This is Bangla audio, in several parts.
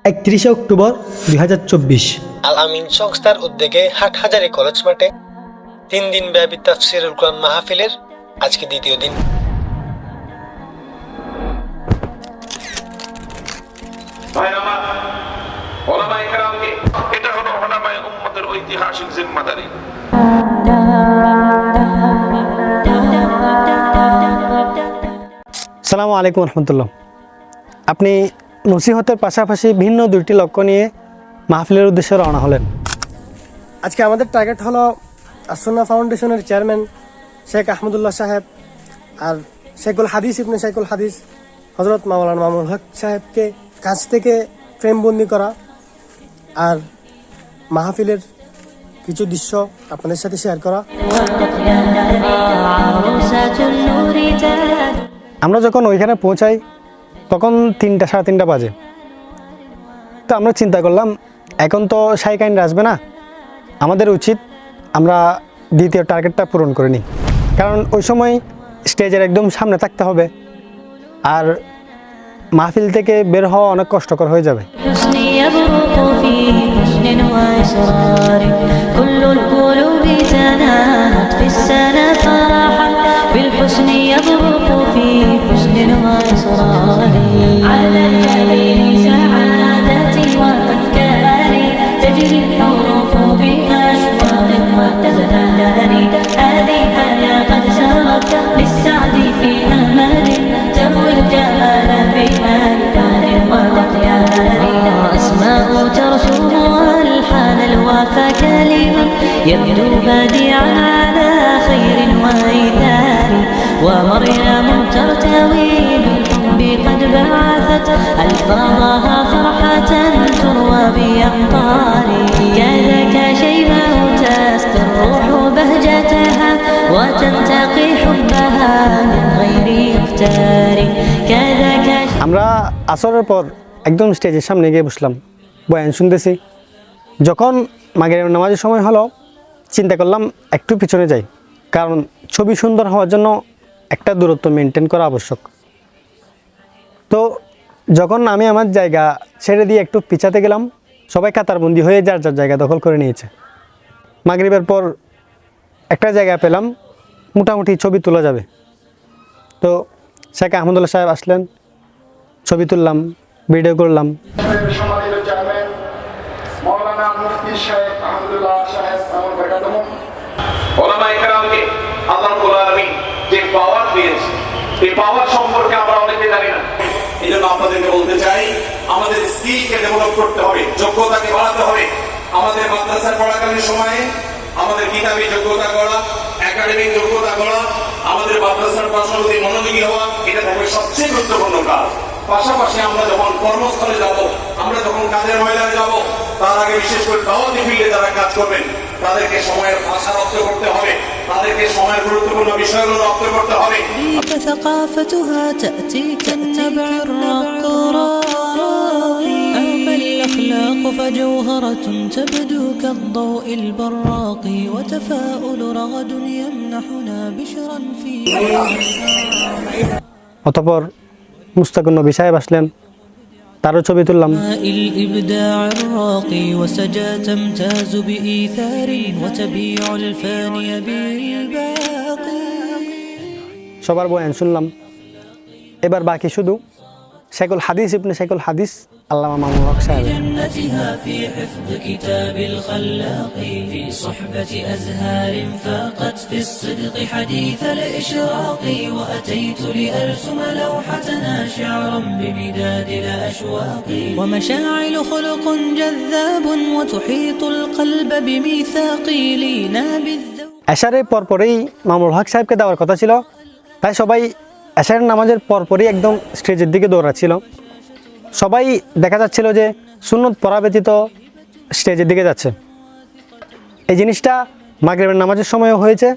31 অক্টোবর 2024 আল আমিন সংস্থার উদ্যোগে হাটহাজারী কলেজ মাঠে 3 দিন ব্যাপী তাফসীরুল কুরআন মাহফিলের আজকে দ্বিতীয় দিন। এটা হলো ওলামায়ে উম্মতের ঐতিহাসিক জিম্মাদারি। আসসালামু আলাইকুম রহমতুল্লাহ। আপনি নসিহতের পাশাপাশি ভিন্ন দুইটি লক্ষ্য নিয়ে মাহফিলের উদ্দেশ্যে রওনা হলেন। আজকে আমাদের টার্গেট হলো আসুন্নাহ ফাউন্ডেশনের চেয়ারম্যান শেখ আহমদুল্লাহ সাহেব আর শেখুল হাদিস ইবনে শেখুল হাদিস হযরত মাওলানা মামুনুল হক সাহেবকে কাছ থেকে ফ্রেমবন্দি করা আর মাহফিলের কিছু দৃশ্য আপনাদের সাথে শেয়ার করা। আমরা যখন ওইখানে পৌঁছাই তখন 3টা সাড়ে 3টা বাজে। তো আমরা চিন্তা করলাম এখন তো শাইকাইন আসবে না, আমাদের উচিত আমরা দ্বিতীয় টার্গেটটা পূরণ করে নিই, কারণ ওই সময় স্টেজের একদম সামনে থাকতে হবে আর মাহফিল থেকে বের হওয়া অনেক কষ্টকর হয়ে যাবে। يبدو بادعا على خير وإيثار ومريم ترتوي بالحب قد بعثت ألفاظها فرحة تروى بأمطار كذاك شيبة تسقي الروح بهجتها وتنتقي حبها من غير اختار كذاك। আমরা আসরের পর একদম স্টেজের সামনে গিয়ে বসলাম, বয়ান শুনতেছি। যখন মাগরিবের নামাজের সময় হলো চিন্তা করলাম একটু পিছনে যাই, কারণ ছবি সুন্দর হওয়ার জন্য একটা দূরত্ব মেনটেন করা আবশ্যক। তো যখন আমি আমার জায়গা ছেড়ে দিয়ে একটু পিছাতে গেলাম, সবাই কাতারবন্দি হয়ে যার যার জায়গা দখল করে নিয়েছে। মাগরিবের পর একটা জায়গা পেলাম, মোটামুটি ছবি তোলা যাবে। তো শেখ আহমদুল্লাহ সাহেব আসলেন, ছবি তুললাম, ভিডিও করলাম। মাওলানা মুফতি শেখ আহমদুল্লাহ সাহেব ওলামায়ে কেরামকে আল্লাহ রাব্বুল আলামিন যে পাওয়ার দিয়েছে, এই পাওয়ার সম্পর্কে আমরা অনেকে জানি না। এজন্য আপনাদেরকে বলতে চাই, আমাদের স্কিলকে ডেভেলপ করতে হবে, যোগ্যতাকে বাড়াতে হবে। আমাদের মাদ্রাসায় পড়াকালীন সময়ে আমাদের কিতাবী যোগ্যতা করা, একাডেমিক যোগ্যতা করা, আমাদের মাদ্রাসার পাশাপাশি মনোযোগী হওয়া, এটা থাকবে সবচেয়ে গুরুত্বপূর্ণ কাজ। পাশাপাশি আমরা যখন কর্মস্থলে যাব, আমরা যখন কাজের ময়দানে যাব, তার আগে বিশেষ করে দাওয়াতি ফিল্ডে যারা কাজ করবেন তাদেরকে সময়ের ভাষা রপ্ত করতে হবে, তাদেরকে সময়ের গুরুত্বপূর্ণ বিষয়গুলো রপ্ত করতে হবে। ثقافتها تأتي كالنبع الرقراء أما الأخلاق فجوهرة تبدو كالضوء البراق وتفاؤل رغد يمنحنا بشرا في অতঃপর মুস্তাকুন নবী সাহেব আসলেন, তারও ছবি তুললাম। الإبداع الراقي وسجى تمتاز بإيثار وتبيع الفاني بالباقي। সবার বয়ান শুনলাম, এবার বাকি শুধু শেখুল হাদিস ইবনে শেখুল হাদিস আল্লামা মামুনুল হক সাহেব। جنتها في حفظ كتاب الخلاق في صحبة أزهار فاقت في الصدق حديث الإشراق وأتيت لأرسم لوحتنا شعرا بمداد الأشواق ومشاعل خلق جذاب وتحيط القلب بميثاق لينا بالذوق। এশারের পরপরই মামুনুল হক সাহেবকে দেওয়ার কথা ছিল, তাই সবাই এশারের নামাজের পরপরই একদম স্টেজের দিকে দৌড়াচ্ছিল। সবাই দেখা যাচ্ছিল যে সুন্নত পড়া ব্যতীত স্টেজের দিকে যাচ্ছে। এই জিনিসটা মাগরিবের নামাজের সময়ও হয়েছে,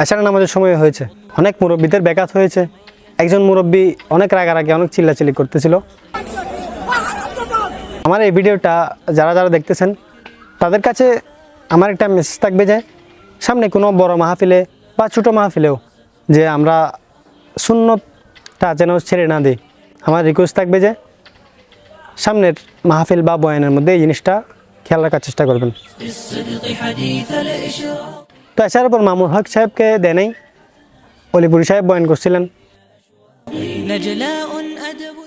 এশারের নামাজের সময়ও হয়েছে। অনেক মুরব্বীদের ব্যাঘাত হয়েছে। একজন মুরব্বী অনেক রাগারাগি, অনেক চিল্লাচিল্লি করতেছিল। আমার এই ভিডিওটা যারা যারা দেখতেছেন তাদের কাছে আমার একটা মেসেজ থাকবে যে সামনে কোনো বড় মাহফিলে বা ছোটো মাহফিলেও যে আমরা সুন্নতটা যেন ছেড়ে না দিই। আমার রিকোয়েস্ট থাকবে যে সামনের মাহফিল বা বয়ানের মধ্যে এই জিনিসটা খেয়াল রাখার চেষ্টা করবেন। بالصدق حديث الإشراق তো এছাড়ার পর মামুন হক সাহেবকে দেয় নাই, অলিপুরি সাহেব বয়ান করছিলেন। نجلاء أدب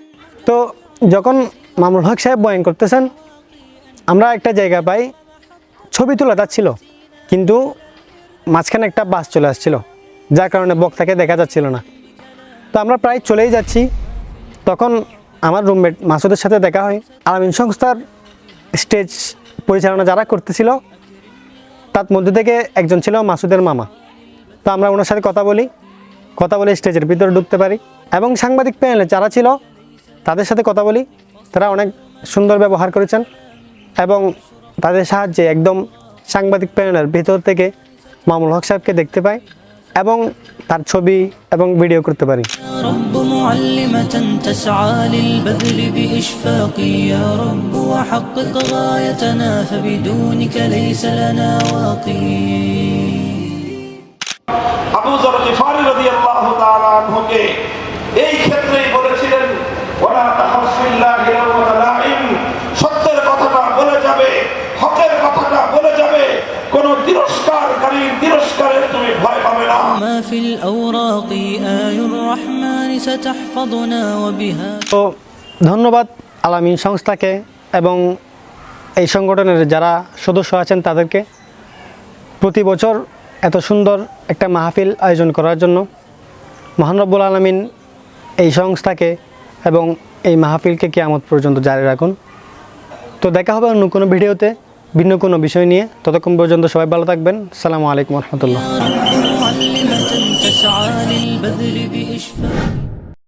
তো যখন মামুন হক সাহেব বয়ান করতেছেন, আমরা একটা জায়গা পাই, ছবি তোলা যাচ্ছিল কিন্তু মাঝখানে একটা বাস চলে আসছিল, যার কারণে বক্তাকে দেখা যাচ্ছিল না। তো আমরা প্রায় চলেই যাচ্ছি, তখন আমার রুমমেট মাসুদের সাথে দেখা হয়। আলামিন সংস্থার স্টেজ পরিচালনা যারা করতেছিল তার মধ্যে থেকে একজন ছিল মাসুদের মামা। তো আমরা ওনার সাথে কথা বলে স্টেজের ভিতরে ঢুকতে পারি এবং সাংবাদিক প্যানেলে যারা ছিল তাদের সাথে কথা বলি। তারা অনেক সুন্দর ব্যবহার করেছেন এবং তাদের সাহায্যে একদম সাংবাদিক প্যানেলের ভিতর থেকে মামুন হক সাহেবকে দেখতে পাই এবং তার ছবি এবং ভিডিও করতে পারি। يا رب معلمة تسعى للبذل بإشفاق يا رب وحقق غايتنا فبدونك ليس لنا واقي আবু যর গিফারি রাদিয়াল্লাহু তাআলা আনহুকে এই ক্ষেত্রেই বলেছিলেন ওয়ালা তাহাসিল্লাহি লাওমাতা লাইম, সত্যের কথাটা বলে যাবে, হকের কথাটা বলে যাবে, কোন তিরস্কারকারীর তিরস্কারের তুমি ভয় পাবে না। ما في الأوراق آي الرحمن ستحفظنا وبها তো ধন্যবাদ আলামিন সংস্থাকে এবং এই সংগঠনের যারা সদস্য আছেন তাদেরকে প্রতি বছর এত সুন্দর একটা মাহফিল আয়োজন করার জন্য। মহান রব্বুল আলামিন এই সংস্থাকে এবং এই মাহফিলকে কিয়ামত পর্যন্ত জারি রাখুন। তো দেখা হবে অন্য কোনো ভিডিওতে ভিন্ন কোনো বিষয় নিয়ে। ততক্ষণ পর্যন্ত সবাই ভালো থাকবেন। আসসালামু আলাইকুম ওয়া রাহমাতুল্লাহ। يا رب معلمة تسعى للبذل بإشفاق